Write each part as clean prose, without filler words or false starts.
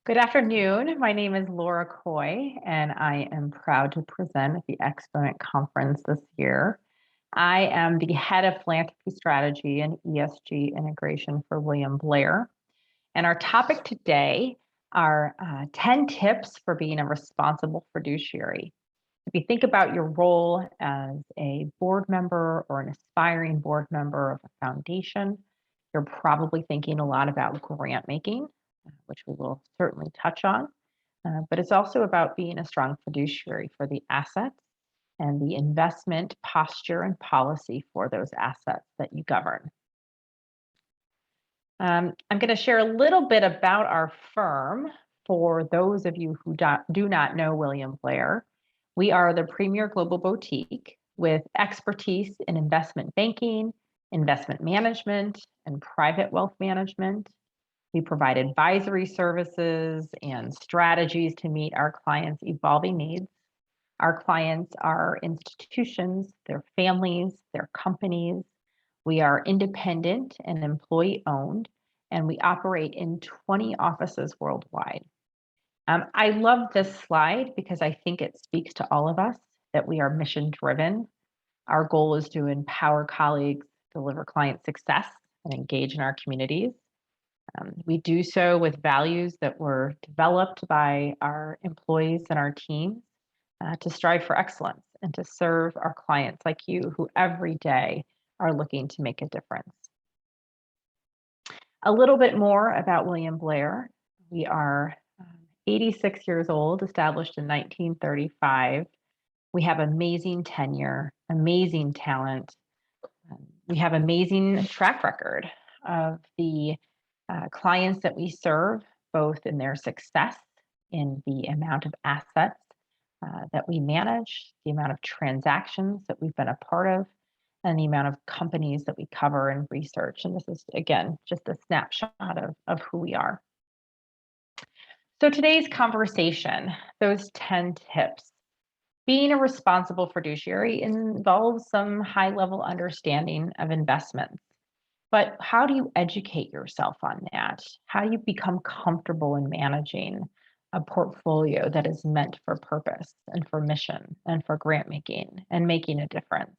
Good afternoon. My name is Laura Coy, and I am proud to present at the Exponent Conference this year. I am the head of philanthropy strategy and ESG integration for William Blair. And our topic today are 10 tips for being a responsible fiduciary. If you think about your role as a board member or an aspiring board member of a foundation, you're probably thinking a lot about grant making, which we will certainly touch on. But it's also about being a strong fiduciary for the assets and the investment posture and policy for those assets that you govern. I'm going to share a little bit about our firm for those of you who do not know William Blair. We are the premier global boutique with expertise in investment banking, investment management, and private wealth management. We provide advisory services and strategies to meet our clients' evolving needs. Our clients are institutions, their families, their companies. We are independent and employee owned, and we operate in 20 offices worldwide. I love this slide because I think it speaks to all of us that we are mission driven. Our goal is to empower colleagues, deliver client success, and engage in our communities. We do so with values that were developed by our employees and our teams to strive for excellence and to serve our clients like you who every day are looking to make a difference. A little bit more about William Blair. We are 86 years old, established in 1935. We have amazing tenure, amazing talent. We have amazing track record of the clients that we serve, both in their success, in the amount of assets that we manage, the amount of transactions that we've been a part of, and the amount of companies that we cover and research. And this is, again, just a snapshot of who we are. So today's conversation, those 10 tips. Being a responsible fiduciary involves some high-level understanding of investments. But how do you educate yourself on that? How do you become comfortable in managing a portfolio that is meant for purpose and for mission and for grant making and making a difference?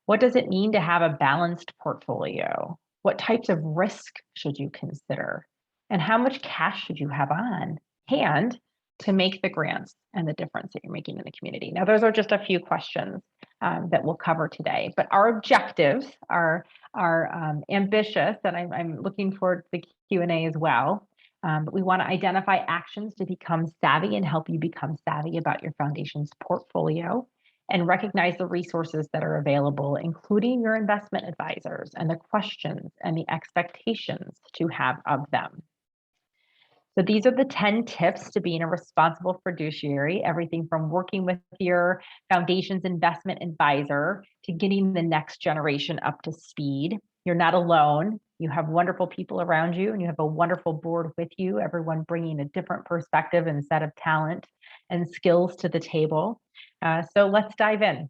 What does it mean to have a balanced portfolio? What types of risk should you consider? And how much cash should you have on hand to make the grants and the difference that you're making in the community? Now, those are just a few questions that we'll cover today, but our objectives are ambitious, and I'm looking forward to the Q&A as well. But we want to identify actions to become savvy and help you become savvy about your foundation's portfolio and recognize the resources that are available, including your investment advisors and the questions and the expectations to have of them. So these are the 10 tips to being a responsible fiduciary, everything from working with your foundation's investment advisor to getting the next generation up to speed. You're not alone. You have wonderful people around you, and you have a wonderful board with you, everyone bringing a different perspective and set of talent and skills to the table. So let's dive in.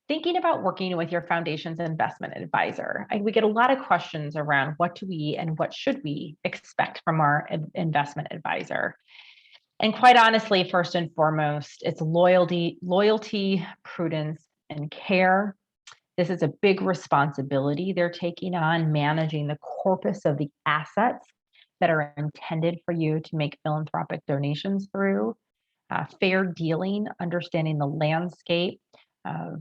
Thinking about working with your foundation's investment advisor, we get a lot of questions around what do we and what should we expect from our investment advisor. And quite honestly, first and foremost, it's loyalty, prudence, and care. This is a big responsibility they're taking on, managing the corpus of the assets that are intended for you to make philanthropic donations through. Fair dealing, understanding the landscape of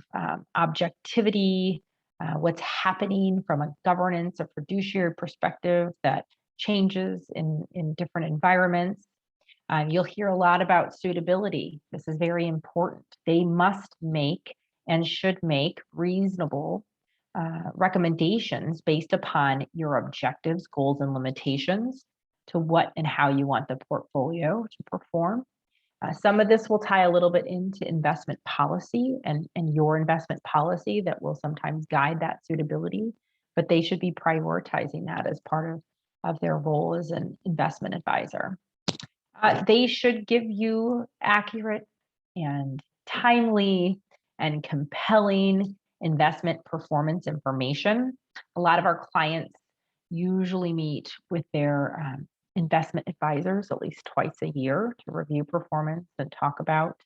objectivity, what's happening from a governance or fiduciary perspective that changes in different environments. You'll hear a lot about suitability. This is very important. They must make and should make reasonable recommendations based upon your objectives, goals, and limitations to what and how you want the portfolio to perform. Some of this will tie a little bit into investment policy and your investment policy that will sometimes guide that suitability, but they should be prioritizing that as part of their role as an investment advisor. They should give you accurate and timely and compelling investment performance information. A lot of our clients usually meet with their investment advisors at least twice a year to review performance and talk about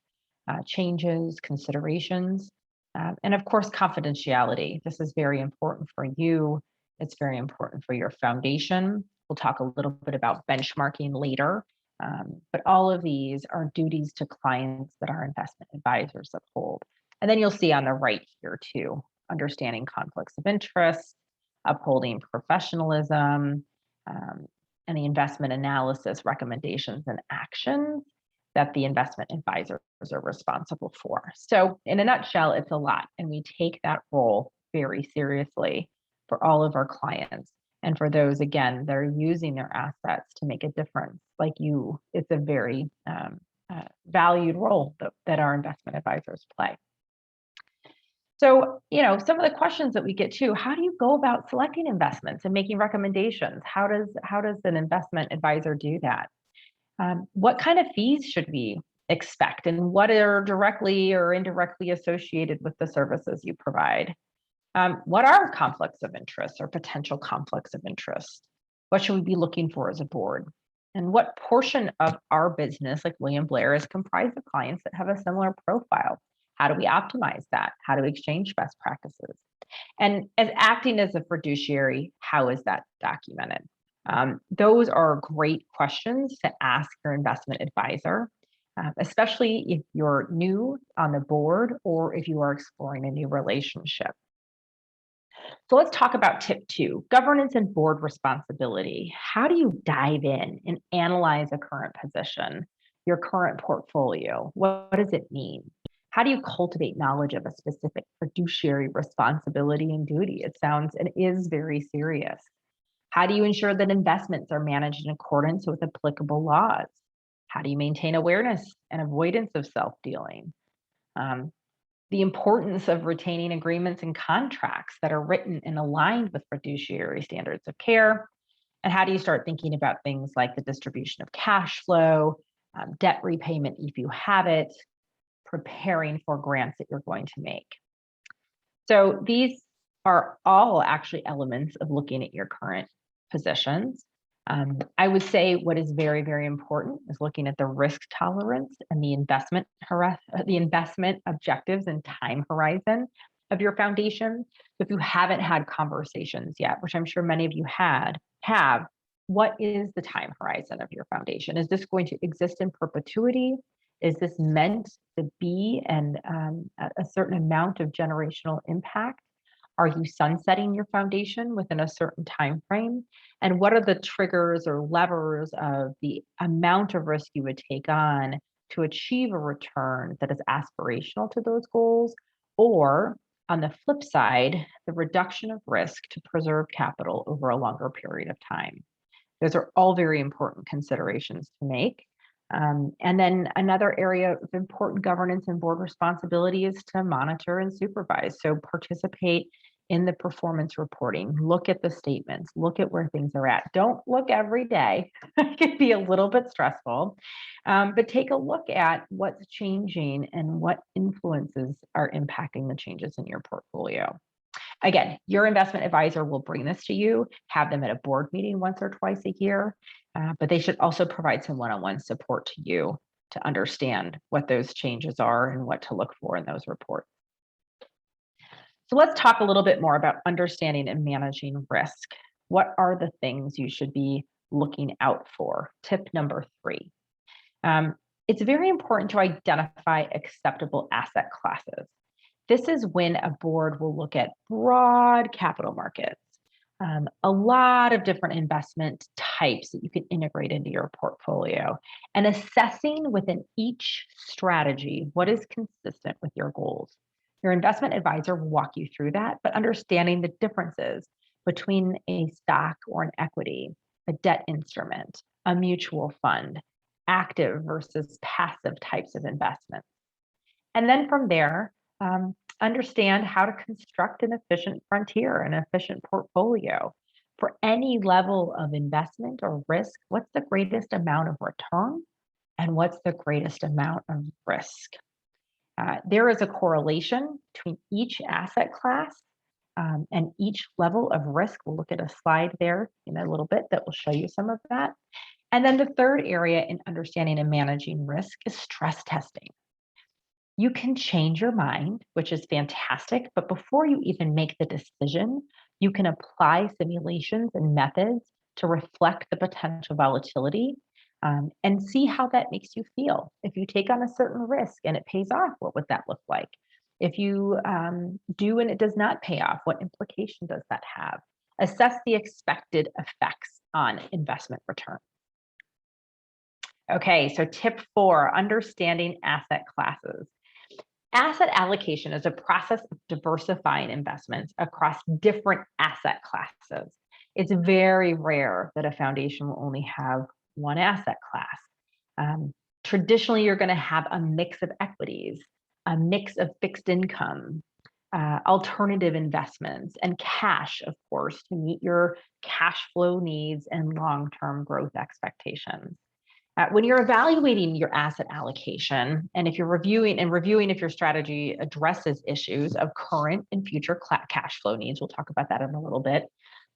changes, considerations, and of course, confidentiality. This is very important for you. It's very important for your foundation. We'll talk a little bit about benchmarking later, but all of these are duties to clients that our investment advisors uphold. And then you'll see on the right here too, understanding conflicts of interest, upholding professionalism, and the investment analysis recommendations and actions that the investment advisors are responsible for. So, in a nutshell, it's a lot, and we take that role very seriously for all of our clients. And for those, again, that are using their assets to make a difference, like you, it's a very valued role that our investment advisors play. So, some of the questions that we get to, how do you go about selecting investments and making recommendations? How does an investment advisor do that? What kind of fees should we expect, and what are directly or indirectly associated with the services you provide? What are conflicts of interest or potential conflicts of interest? What should we be looking for as a board? And what portion of our business, like William Blair, is comprised of clients that have a similar profile? How do we optimize that? How do we exchange best practices? And as acting as a fiduciary, how is that documented? Those are great questions to ask your investment advisor, especially if you're new on the board or if you are exploring a new relationship. So let's talk about tip 2, governance and board responsibility. How do you dive in and analyze a current position, your current portfolio? What does it mean? How do you cultivate knowledge of a specific fiduciary responsibility and duty? It sounds and is very serious. How do you ensure that investments are managed in accordance with applicable laws? How do you maintain awareness and avoidance of self-dealing? The importance of retaining agreements and contracts that are written and aligned with fiduciary standards of care. And how do you start thinking about things like the distribution of cash flow, debt repayment if you have it, preparing for grants that you're going to make? So these are all actually elements of looking at your current positions. I would say what is very, very important is looking at the risk tolerance and the investment objectives and time horizon of your foundation. So if you haven't had conversations yet, which I'm sure many of you have, what is the time horizon of your foundation? Is this going to exist in perpetuity? Is this meant to be a certain amount of generational impact? Are you sunsetting your foundation within a certain time frame? And what are the triggers or levers of the amount of risk you would take on to achieve a return that is aspirational to those goals? Or on the flip side, the reduction of risk to preserve capital over a longer period of time. Those are all very important considerations to make. And then another area of important governance and board responsibility is to monitor and supervise. So participate in the performance reporting, look at the statements, look at where things are at. Don't look every day. It can be a little bit stressful, but take a look at what's changing and what influences are impacting the changes in your portfolio. Again, your investment advisor will bring this to you, have them at a board meeting once or twice a year, but they should also provide some one-on-one support to you to understand what those changes are and what to look for in those reports. So let's talk a little bit more about understanding and managing risk. What are the things you should be looking out for? Tip number 3. It's very important to identify acceptable asset classes. This is when a board will look at broad capital markets, a lot of different investment types that you can integrate into your portfolio, and assessing within each strategy what is consistent with your goals. Your investment advisor will walk you through that, but understanding the differences between a stock or an equity, a debt instrument, a mutual fund, active versus passive types of investments. And then from there, understand how to construct an efficient frontier, an efficient portfolio. For any level of investment or risk, what's the greatest amount of return and what's the greatest amount of risk? There is a correlation between each asset class and each level of risk. We'll look at a slide there in a little bit that will show you some of that. And then the third area in understanding and managing risk is stress testing. You can change your mind, which is fantastic, but before you even make the decision, you can apply simulations and methods to reflect the potential volatility, and see how that makes you feel. If you take on a certain risk and it pays off, what would that look like? If you do and it does not pay off, what implication does that have? Assess the expected effects on investment return. Okay, so tip 4, understanding asset classes. Asset allocation is a process of diversifying investments across different asset classes. It's very rare that a foundation will only have one asset class. Traditionally, you're going to have a mix of equities, a mix of fixed income, alternative investments, and cash, of course, to meet your cash flow needs and long-term growth expectations. When you're evaluating your asset allocation, and if you're reviewing if your strategy addresses issues of current and future cash flow needs, we'll talk about that in a little bit,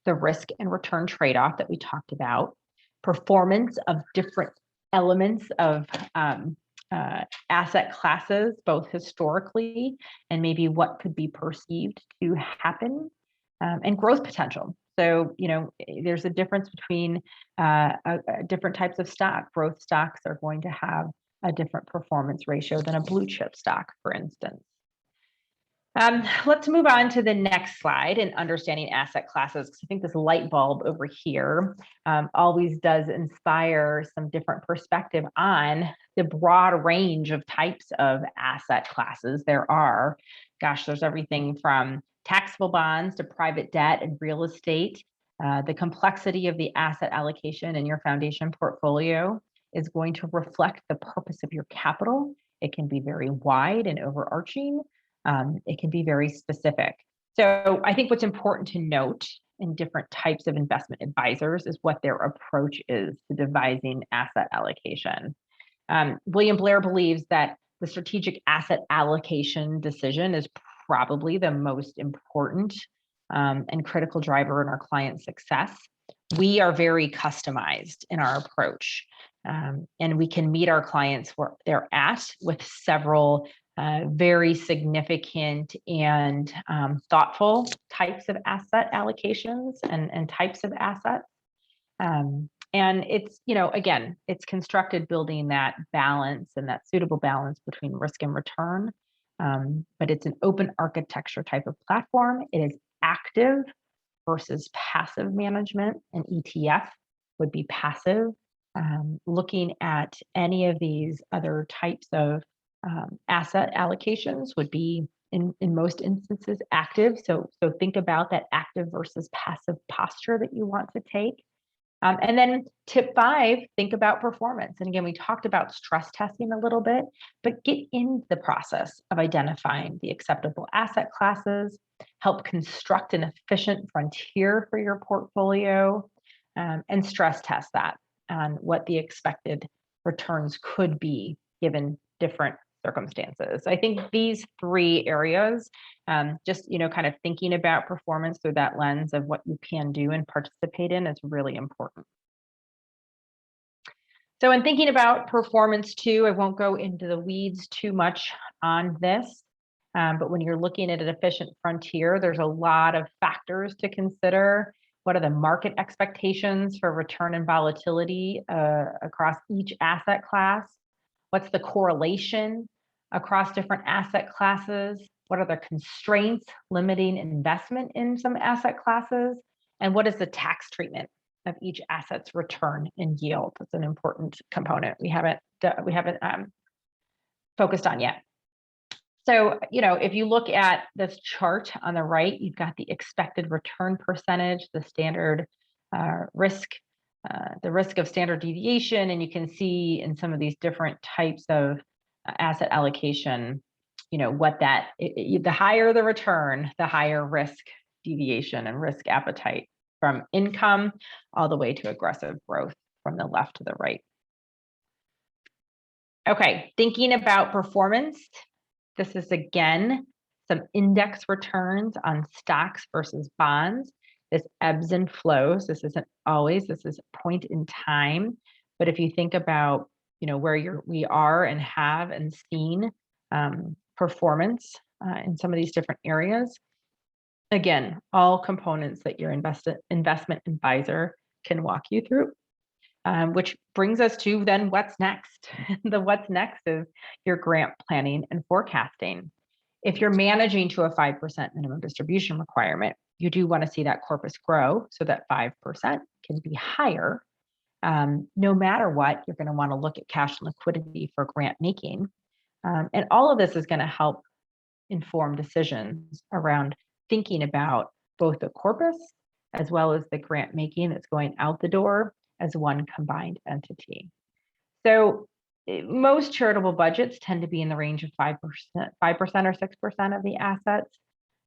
the risk and return trade-off that we talked about, performance of different elements of asset classes, both historically and maybe what could be perceived to happen, and growth potential. So, there's a difference between different types of stock. Growth stocks are going to have a different performance ratio than a blue chip stock, for instance. Let's move on to the next slide in understanding asset classes, because I think this light bulb over here always does inspire some different perspective on the broad range of types of asset classes there are. Gosh, there's everything from taxable bonds to private debt and real estate. The complexity of the asset allocation in your foundation portfolio is going to reflect the purpose of your capital. It can be very wide and overarching. It can be very specific. So I think what's important to note in different types of investment advisors is what their approach is to devising asset allocation. William Blair believes that the strategic asset allocation decision is probably the most important and critical driver in our client success. We are very customized in our approach, and we can meet our clients where they're at with several very significant and thoughtful types of asset allocations and types of assets. And it's, again, it's constructed building that balance and that suitable balance between risk and return. But it's an open architecture type of platform. It is active versus passive management. An ETF would be passive. Looking at any of these other types of asset allocations would be in most instances active. So think about that active versus passive posture that you want to take. And then tip 5, think about performance. And again, we talked about stress testing a little bit, but get in the process of identifying the acceptable asset classes, help construct an efficient frontier for your portfolio, and stress test that on what the expected returns could be given different circumstances. I think these 3 areas, just kind of thinking about performance through that lens of what you can do and participate in is really important. So in thinking about performance too, I won't go into the weeds too much on this, but when you're looking at an efficient frontier, there's a lot of factors to consider. What are the market expectations for return and volatility across each asset class? What's the correlation across different asset classes? What are the constraints limiting investment in some asset classes? And what is the tax treatment of each asset's return and yield? That's an important component we haven't focused on yet. So, if you look at this chart on the right, you've got the expected return percentage, the standard risk, the risk of standard deviation, and you can see in some of these different types of asset allocation, what the higher the return, the higher risk deviation and risk appetite, from income all the way to aggressive growth from the left to the right. Okay, thinking about performance, this is again some index returns on stocks versus bonds. This ebbs and flows. This isn't always, this is a point in time. But if you think about, where we are and have and seen performance in some of these different areas, again, all components that your investment advisor can walk you through. Which brings us to then what's next. The what's next is your grant planning and forecasting. If you're managing to a 5% minimum distribution requirement, you do want to see that corpus grow so that 5% can be higher. No matter what, you're going to want to look at cash and liquidity for grant making. And all of this is going to help inform decisions around thinking about both the corpus as well as the grant making that's going out the door as one combined entity. So most charitable budgets tend to be in the range of 5% or 6% of the assets.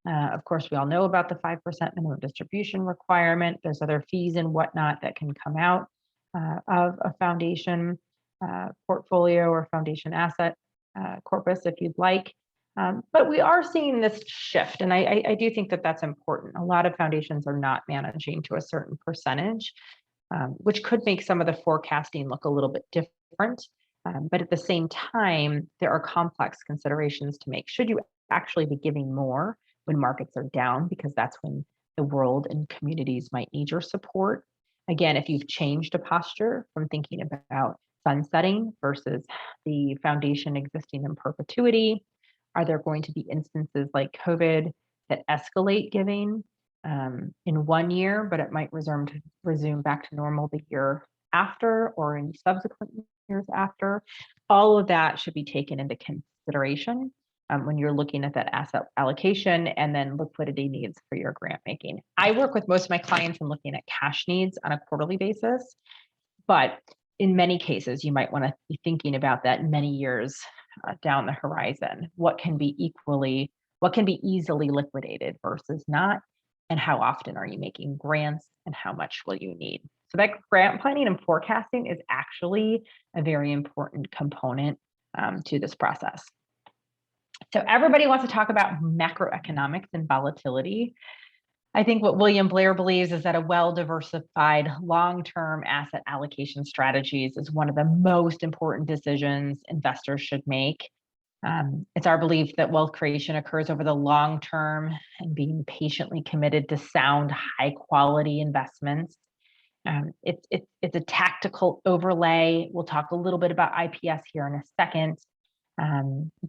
Of course, we all know about the 5% minimum distribution requirement. There's other fees and whatnot that can come out of a foundation portfolio or foundation asset corpus, if you'd like. But we are seeing this shift, and I do think that that's important. A lot of foundations are not managing to a certain percentage, which could make some of the forecasting look a little bit different. But at the same time, there are complex considerations to make. Should you actually be giving more when markets are down, because that's when the world and communities might need your support? Again, if you've changed a posture from thinking about sunsetting versus the foundation existing in perpetuity, are there going to be instances like COVID that escalate giving in 1 year, but it might resume back to normal the year after or in subsequent years after? All of that should be taken into consideration when you're looking at that asset allocation and then liquidity needs for your grant making. I work with most of my clients in looking at cash needs on a quarterly basis, but in many cases, you might want to be thinking about that many years down the horizon. What can be easily liquidated versus not? And how often are you making grants and how much will you need? So that grant planning and forecasting is actually a very important component to this process. So everybody wants to talk about macroeconomics and volatility. I think what William Blair believes is that a well-diversified long-term asset allocation strategies is one of the most important decisions investors should make. It's our belief that wealth creation occurs over the long term, and being patiently committed to sound, high-quality investments. It's a tactical overlay. We'll talk a little bit about IPS here in a second.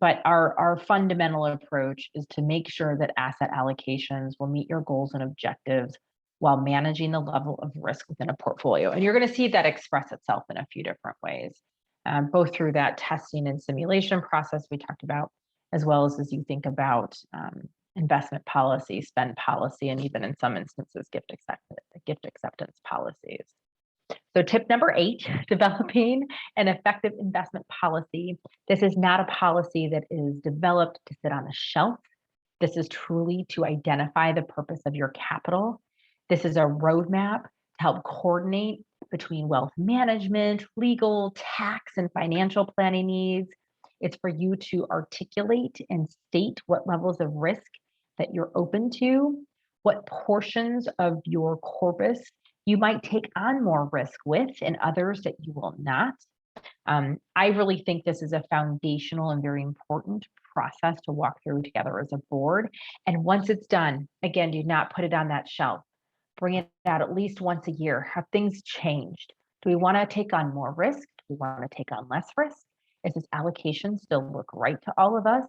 But our fundamental approach is to make sure that asset allocations will meet your goals and objectives while managing the level of risk within a portfolio. And you're going to see that express itself in a few different ways, both through that testing and simulation process we talked about, as well as you think about investment policy, spend policy, and even in some instances, gift acceptance policies. So tip number 8, developing an effective investment policy. This is not a policy that is developed to sit on a shelf. This is truly to identify the purpose of your capital. This is a roadmap to help coordinate between wealth management, legal, tax, and financial planning needs. It's for you to articulate and state what levels of risk that you're open to, what portions of your corpus you might take on more risk with and others that you will not. I really think this is a foundational and very important process to walk through together as a board. And once it's done, again, do not put it on that shelf. Bring it out at least once a year. Have things changed? Do we want to take on more risk? Do we want to take on less risk? Is this allocation still look right to all of us?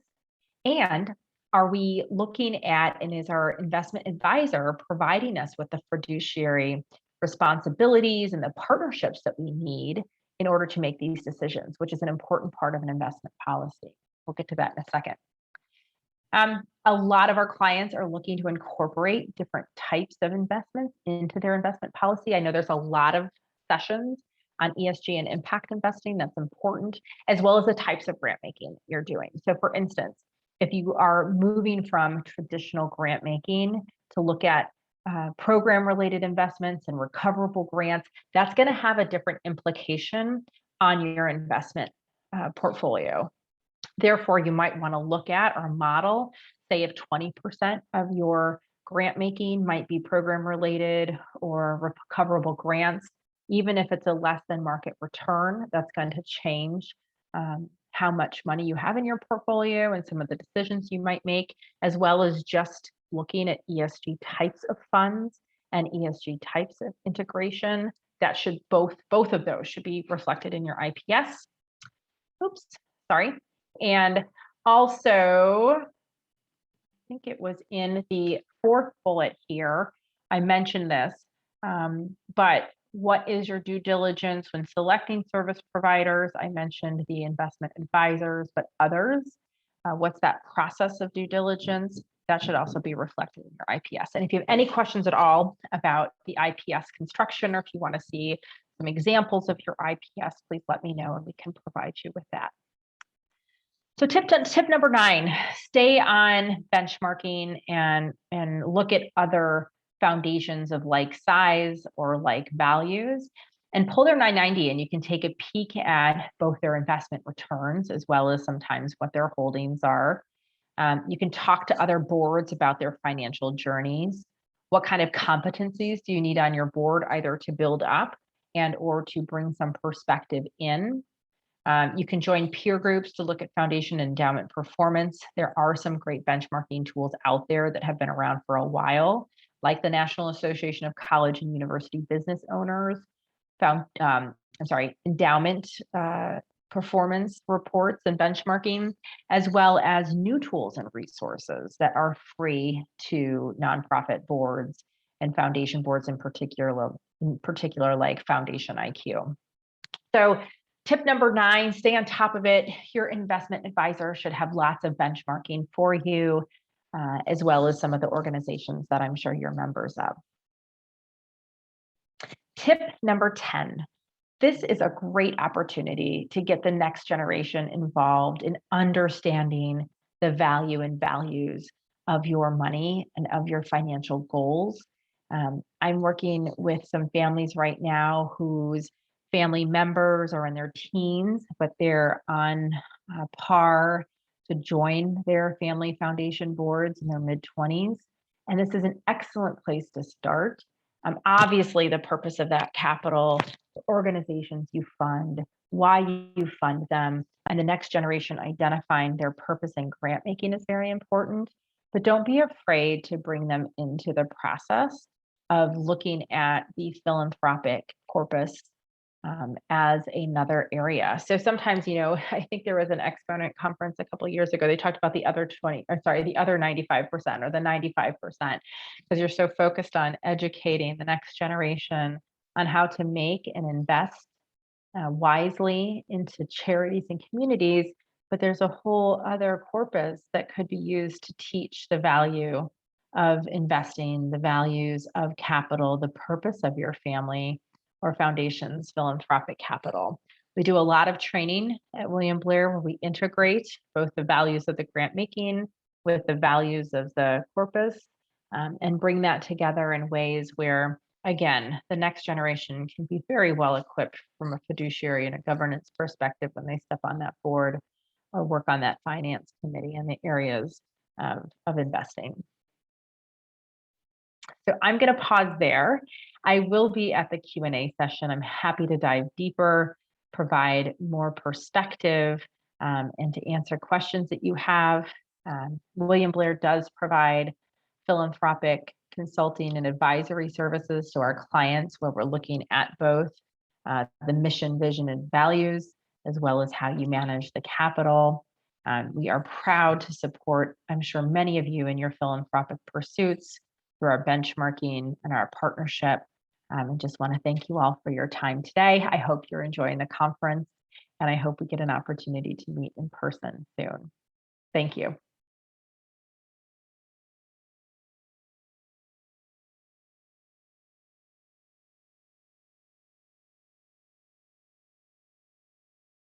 And are we looking at, and is our investment advisor providing us with the fiduciary responsibilities and the partnerships that we need in order to make these decisions, which is an important part of an investment policy. We'll get to that in a second. A lot of our clients are looking to incorporate different types of investments into their investment policy. I know there's a lot of sessions on ESG and impact investing that's important, as well as the types of grant making that you're doing. So for instance, if you are moving from traditional grant making to look at program-related investments and recoverable grants, that's going to have a different implication on your investment portfolio. Therefore, you might want to look at or model, say if 20% of your grant making might be program-related or recoverable grants, Even if it's a less than market return, that's going to change how much money you have in your portfolio and some of the decisions you might make, as well as just looking at ESG types of funds and ESG types of integration. That should both of those should be reflected in your IPS. Oops, sorry. And also, I think it was in the fourth bullet here, I mentioned this, but what is your due diligence when selecting service providers? I mentioned the investment advisors, but others. What's that process of due diligence? That should also be reflected in your IPS. And if you have any questions at all about the IPS construction, or if you want to see some examples of your IPS, please let me know and we can provide you with that. So tip number 9, stay on benchmarking and look at other foundations of like size or like values and pull their 990, and you can take a peek at both their investment returns as well as sometimes what their holdings are. You can talk to other boards about their financial journeys. What kind of competencies do you need on your board, either to build up and or to bring some perspective in? You can join peer groups to look at foundation and endowment performance. There are some great benchmarking tools out there that have been around for a while, like the National Association of College and University Business Owners, endowment performance reports and benchmarking, as well as new tools and resources that are free to nonprofit boards and foundation boards in particular like Foundation IQ. So tip number 9, stay on top of it. Your investment advisor should have lots of benchmarking for you, as well as some of the organizations that I'm sure you're members of. Tip number 10. This is a great opportunity to get the next generation involved in understanding the value and values of your money and of your financial goals. I'm working with some families right now whose family members are in their teens, but they're on par to join their family foundation boards in their mid-20s. And this is an excellent place to start. Obviously, the purpose of that capital, the organizations you fund, why you fund them, and the next generation identifying their purpose and grant making is very important. But don't be afraid to bring them into the process of looking at the philanthropic corpus as another area. So sometimes, I think there was an Exponent conference a couple of years ago. They talked about the other 95% or the 95%, because you're so focused on educating the next generation on how to make and invest wisely into charities and communities. But there's a whole other corpus that could be used to teach the value of investing, the values of capital, the purpose of your family or foundation's philanthropic capital. We do a lot of training at William Blair where we integrate both the values of the grant making with the values of the corpus and bring that together in ways where, again, the next generation can be very well equipped from a fiduciary and a governance perspective when they step on that board or work on that finance committee in the areas of investing. So I'm going to pause there. I will be at the Q&A session. I'm happy to dive deeper, provide more perspective, and to answer questions that you have. William Blair does provide philanthropic consulting and advisory services to our clients, where we're looking at both the mission, vision, and values, as well as how you manage the capital. We are proud to support, I'm sure, many of you in your philanthropic pursuits through our benchmarking and our partnership. And just want to thank you all for your time today. I hope you're enjoying the conference, and I hope we get an opportunity to meet in person soon. Thank you.